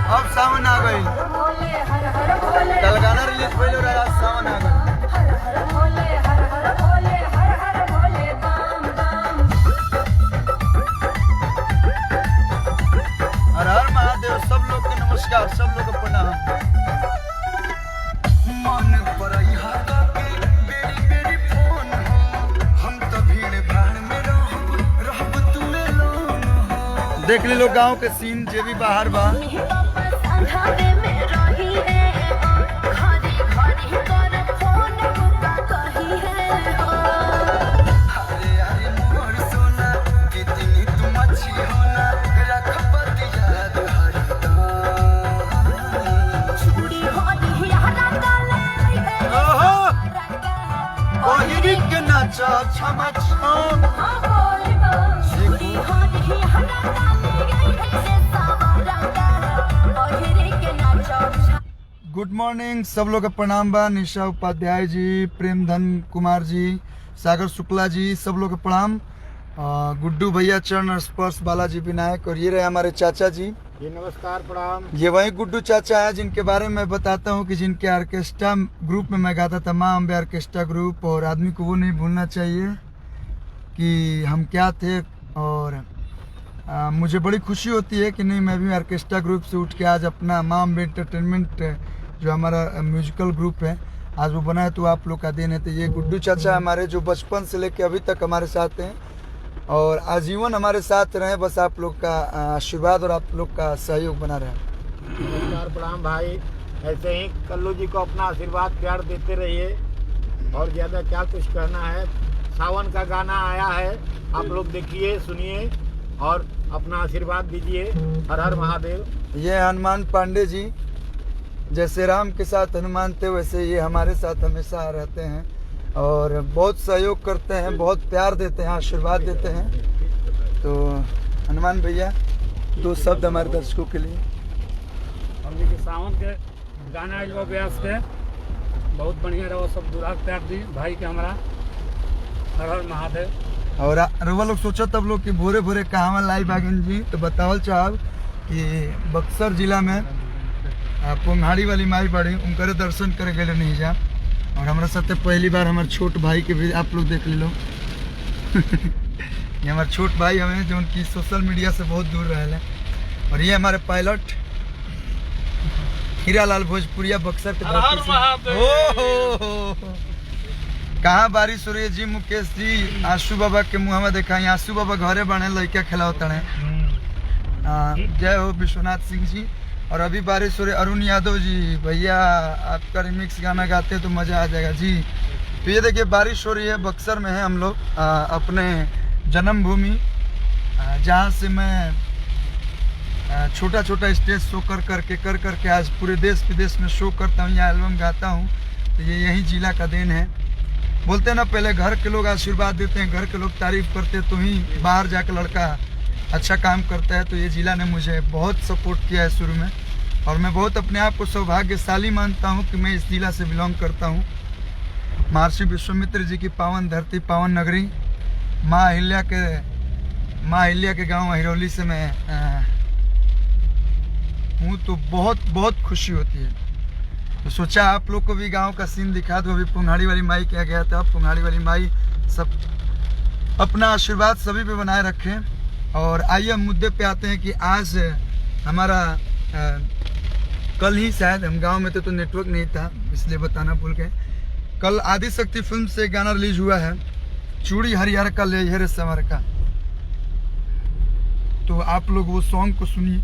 अब सावन आ गई। कल गाना रिलीज भइल रहा, आज सावन आ गई। हर हर महादेव। सब लोग को नमस्कार, सब लोग को प्रणाम। मन पर बेरी बेरी फोन हो, हम तो भीड़ भाड़ में रहब तुमे लोन हो। देख ले लोग गांव के सीन जे भी बाहर बा। गुड मॉर्निंग, सब लोग का प्रणाम बा। निशा उपाध्याय जी, प्रेमधन कुमार जी, सागर शुक्ला जी, सब लोग का प्रणाम। गुड्डू भैया चरण स्पर्श, बालाजी विनायक, और ये रहे हमारे चाचा जी। ये नमस्कार, प्रणाम। ये वही गुड्डू चाचा है जिनके बारे में बताता हूँ कि जिनके ऑर्केस्ट्रा ग्रुप में मैं गाता था, माँ अम्बे ऑर्केस्ट्रा ग्रुप। और आदमी को वो नहीं भूलना चाहिए कि हम क्या थे। और मुझे बड़ी खुशी होती है कि नहीं, मैं भी ऑर्केस्ट्रा ग्रुप से उठ के आज अपना माँ अम्बे एंटरटेनमेंट जो हमारा म्यूजिकल ग्रुप है आज वो बना है, तो आप लोग का देन है। तो ये गुड्डू चाचा हमारे जो बचपन से लेके अभी तक हमारे साथ हैं और आजीवन हमारे साथ रहे। बस आप लोग का आशीर्वाद और आप लोग का सहयोग बना रहे। नमस्कार, प्रणाम भाई। ऐसे ही कल्लू जी को अपना आशीर्वाद प्यार देते रहिए और ज़्यादा क्या कुछ कहना है। सावन का गाना आया है, आप लोग देखिए, सुनिए और अपना आशीर्वाद दीजिए। हर हर महादेव। ये हनुमान पांडे जी, जैसे राम के साथ हनुमान थे वैसे ये हमारे साथ हमेशा रहते हैं और बहुत सहयोग करते हैं, बहुत प्यार देते हैं, आशीर्वाद देते हैं। तो हनुमान भैया, दो शब्द हमारे दर्शकों के लिए। हम जी के सावन के गाना जो अभ्यास के बहुत बढ़िया रहो, सब दुराग प्यार दी भाई के हमारा। हर हर महादेव। और रउआ लोग सोचा तब लोग कि भोरे भोरे कहाँ लाइव आगिन जी, तो बतावल चाहब कि बक्सर जिला में पुंगाड़ी वाली माई बड़ी उनकर दर्शन करे गए नहीं जा। और हमारे साथ पहली बार हमारे छोट भाई के भी आप लोग देख लो। ये हमारे छोट भाई हमें जो उनकी सोशल मीडिया से बहुत दूर रहे हैं। और ये हमारे पायलट हीरालाल भोजपुरिया बक्सर के। कहाँ बारिश हो रही है जी मुकेश जी। आशू बाबा के मुँह में देखा, आशू बाबा घरे बने लड़का खिलाता है। जय हो विश्वनाथ सिंह जी। और अभी बारिश हो रही। अरुण यादव जी, भैया आपका रिमिक्स गाना गाते हैं तो मज़ा आ जाएगा जी। तो ये देखिए बारिश हो रही है, बक्सर में है हम लोग, अपने जन्मभूमि, जहाँ से मैं छोटा छोटा स्टेज शो कर करके आज पूरे देश विदेश में शो करता हूँ, यहाँ एल्बम गाता हूँ। तो ये यही जिला का देन है। बोलते हैं ना, पहले घर के लोग आशीर्वाद देते हैं, घर के लोग तारीफ करते हैं, तो ही बाहर जाकर लड़का अच्छा काम करता है। तो ये जिला ने मुझे बहुत सपोर्ट किया है शुरू में और मैं बहुत अपने आप को सौभाग्यशाली मानता हूँ कि मैं इस जिला से बिलोंग करता हूँ। महर्षि विश्वामित्र जी की पावन धरती, पावन नगरी, माँ अहिल्या के गांव हिरौली से मैं हूँ। तो बहुत बहुत खुशी होती है। तो सोचा आप लोग को भी गांव का सीन दिखा दो। अभी पुंगाड़ी वाली माई क्या गया था, पुंगाड़ी वाली माई सब अपना आशीर्वाद सभी पे बनाए रखें। और आइए हम मुद्दे पे आते हैं कि आज हमारा कल ही शायद हम गांव में थे तो नेटवर्क नहीं था, इसलिए बताना भूल गए। कल आदिशक्ति फिल्म से गाना रिलीज हुआ है, चूड़ी हरिहर का ले हेरे संवर का। तो आप लोग वो सॉन्ग को सुनिए,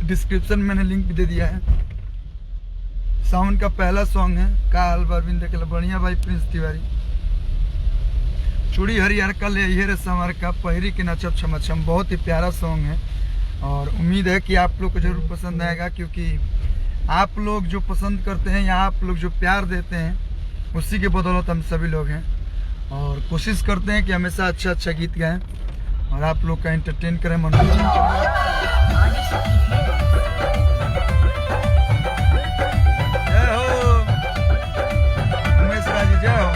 डिस्क्रिप्शन में मैंने लिंक भी दे दिया है। सावन का पहला सॉन्ग है काल बरविंद के बढ़िया भाई प्रिंस तिवारी। चूड़ी हरिहर का ले हेरे संवर का, पहिरी के नचब छम छम, बहुत ही प्यारा सॉन्ग है। और उम्मीद है कि आप लोग को जरूर पसंद आएगा, क्योंकि आप लोग जो पसंद करते हैं या आप लोग जो प्यार देते हैं उसी के बदौलत हम सभी लोग हैं। और कोशिश करते हैं कि हमेशा अच्छा अच्छा गीत गाएं और आप लोग का एंटरटेन करें, मनोरंजन करें। जय हो उमेश राज, जय हो।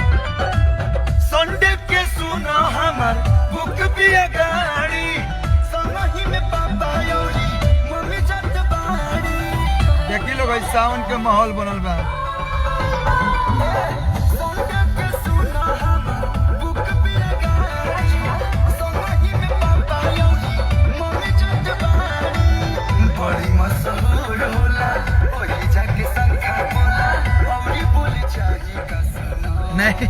संडे के सुनो हमार बुक भी गाड़ी, समही में पापा योरी मम्मी जत बाड़ी। लोग है सावन के माहौल बनल बा। बड़ी मशहूर होला ओही जाके संखा बोला औरी बोली चाहिए का सुनो नहीं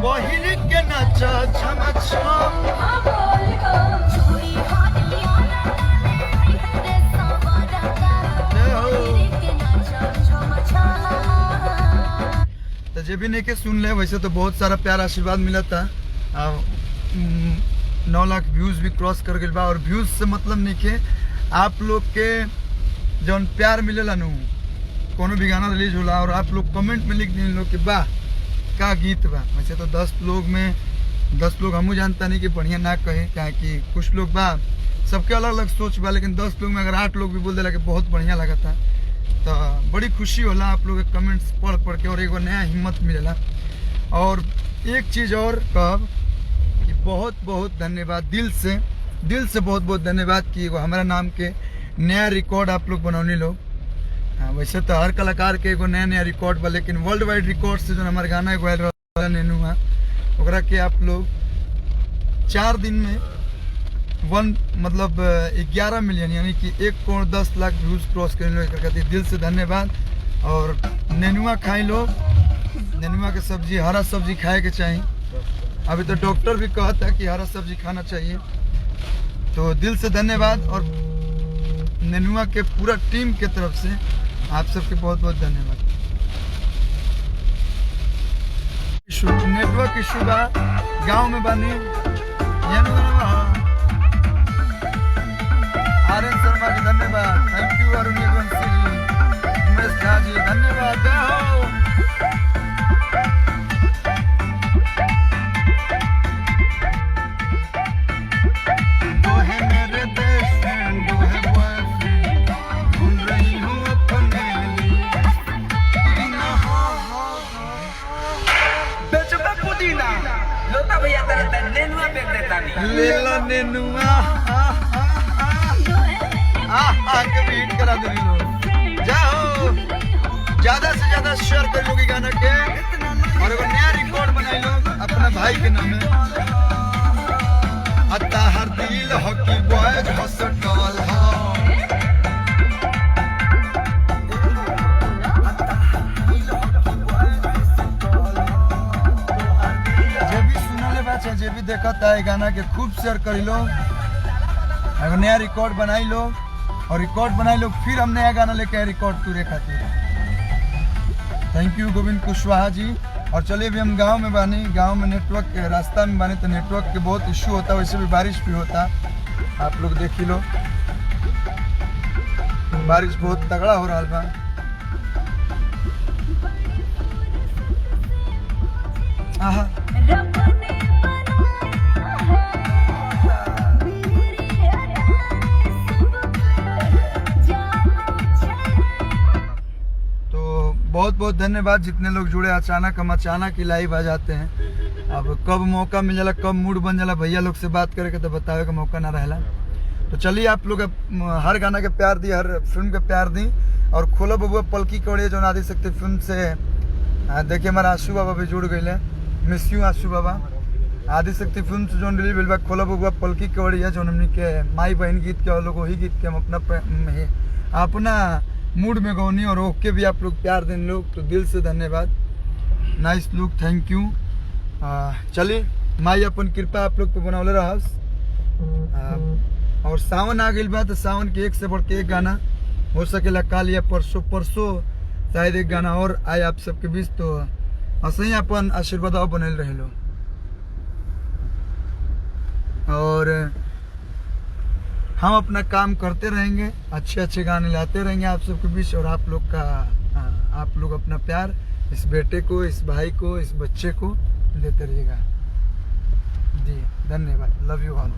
बहिर के नाचा छम छम तो जे भी नहीं के सुन ले वैसे तो बहुत सारा प्यार आशीर्वाद मिला था। 9 लाख व्यूज भी क्रॉस कर गए बा और व्यूज से मतलब नहीं के आप लोग के जौन प्यार मिलेला नु कोनो भी गाना रिलीज होला और आप लोग कमेंट में लिख दिन लोग कि वाह का गीत बा। वैसे तो 10 लोग हमू जानता नहीं कि बढ़िया ना कहे क्या कि कुछ लोग बा सबके अलग अलग सोच बा, लेकिन 10 लोग में अगर 8 लोग भी बोल देला कि बहुत बढ़िया लगा था तो बड़ी खुशी होला आप लोग के कमेंट्स पढ़ के और एगो नया हिम्मत मिलेला। और एक चीज़ और कब कि बहुत बहुत धन्यवाद दिल से बहुत बहुत धन्यवाद कि एगो हमारा नाम के नया रिकॉर्ड आप लोग बनौनी लोग। हाँ वैसे तो हर कलाकार के एगो नया रिकॉर्ड बा, लेकिन वर्ल्ड वाइड रिकॉर्ड से जो हमारे गाना एगो आयल रहल नेनुआ ओकरा के आप लोग 4 दिन में 11 मिलियन यानी कि 1 करोड़ 10 लाख व्यूज क्रॉस कर लो। एक खातिर दिल से धन्यवाद। और नेनुआ खाई लो, नेनुआ के सब्जी हरा सब्जी खाए के चाहिए। अभी तो डॉक्टर भी कहता है कि हरा सब्जी खाना चाहिए। तो दिल से धन्यवाद और नेनुआ के पूरा टीम के तरफ से आप सबके बहुत बहुत धन्यवाद। नेटवर्क इशू बा गाँव में बानी आर्यन शर्मा जी धन्यवाद। थैंक यू अरुण वंशी जी, उमेश झा जी धन्यवाद। जय हो। लेला नेनुआ के हिट करा दे लोग। जाओ ज्यादा से ज्यादा शेयर कर लोगी गाना के और एगो नया रिकॉर्ड बनाई लोग अपना भाई के नाम में। अता हर दिल हॉकी बॉयज हॉस्पिटल जे भी देखता है गाना के खूब शेयर कर लो। एगो नया रिकॉर्ड बनाई लो और रिकॉर्ड बनाई लो फिर हम नया गाना लेके आए रिकॉर्ड तुरे खातिर। Thank you Govind Kushwaha ji. और चलिए भी हम गांव में बानी, गांव में नेटवर्क के रास्ता में बानी तो नेटवर्क के बहुत इशू होता है, वैसे भी बारिश भी होता। आप लोग देख ही लो बारिश बहुत तगड़ा हो रहा बा। आहा बहुत बहुत धन्यवाद जितने लोग जुड़े। अचानक हम अचानक ही लाइव आ जाते हैं। अब कब मौका मिल जाला कब मूड बन जाला भैया लोग से बात करे के तो बतावे का मौका ना रहला। तो चलिए आप लोग हर गाना के प्यार दी, हर फिल्म के प्यार दी। और खोलो बबुआ पलकी कौड़िया जो आदि शक्ति फिल्म से देखिए हमारा आशू बाबा भी जुड़ गए। मिस यू आशू बाबा। आदि शक्ति फिल्म से जो रिलीज भेल बा खोलो बबुआ पलकी कौड़िया जो हमने के माई बहन गीत के लोग वही गीत के हम अपना मूड में गौनी और ओके भी आप लोग प्यार देने लोग। तो दिल से धन्यवाद। Nice look, thank you. चलिए माई अपन कृपा आप लोग को बनौले रहस। और सावन आ गई बा तो सावन के एक से बढ़ के एक गाना हो सकेला काल या परसों शायद एक गाना और आए आप सबके बीच। तो असही अपन आशीर्वाद बनल रहे लो। और हम अपना काम करते रहेंगे, अच्छे अच्छे गाने लाते रहेंगे आप सबके बीच। और आप लोग अपना प्यार इस बेटे को, इस भाई को, इस बच्चे को देते रहिएगा। जी धन्यवाद। Love you all.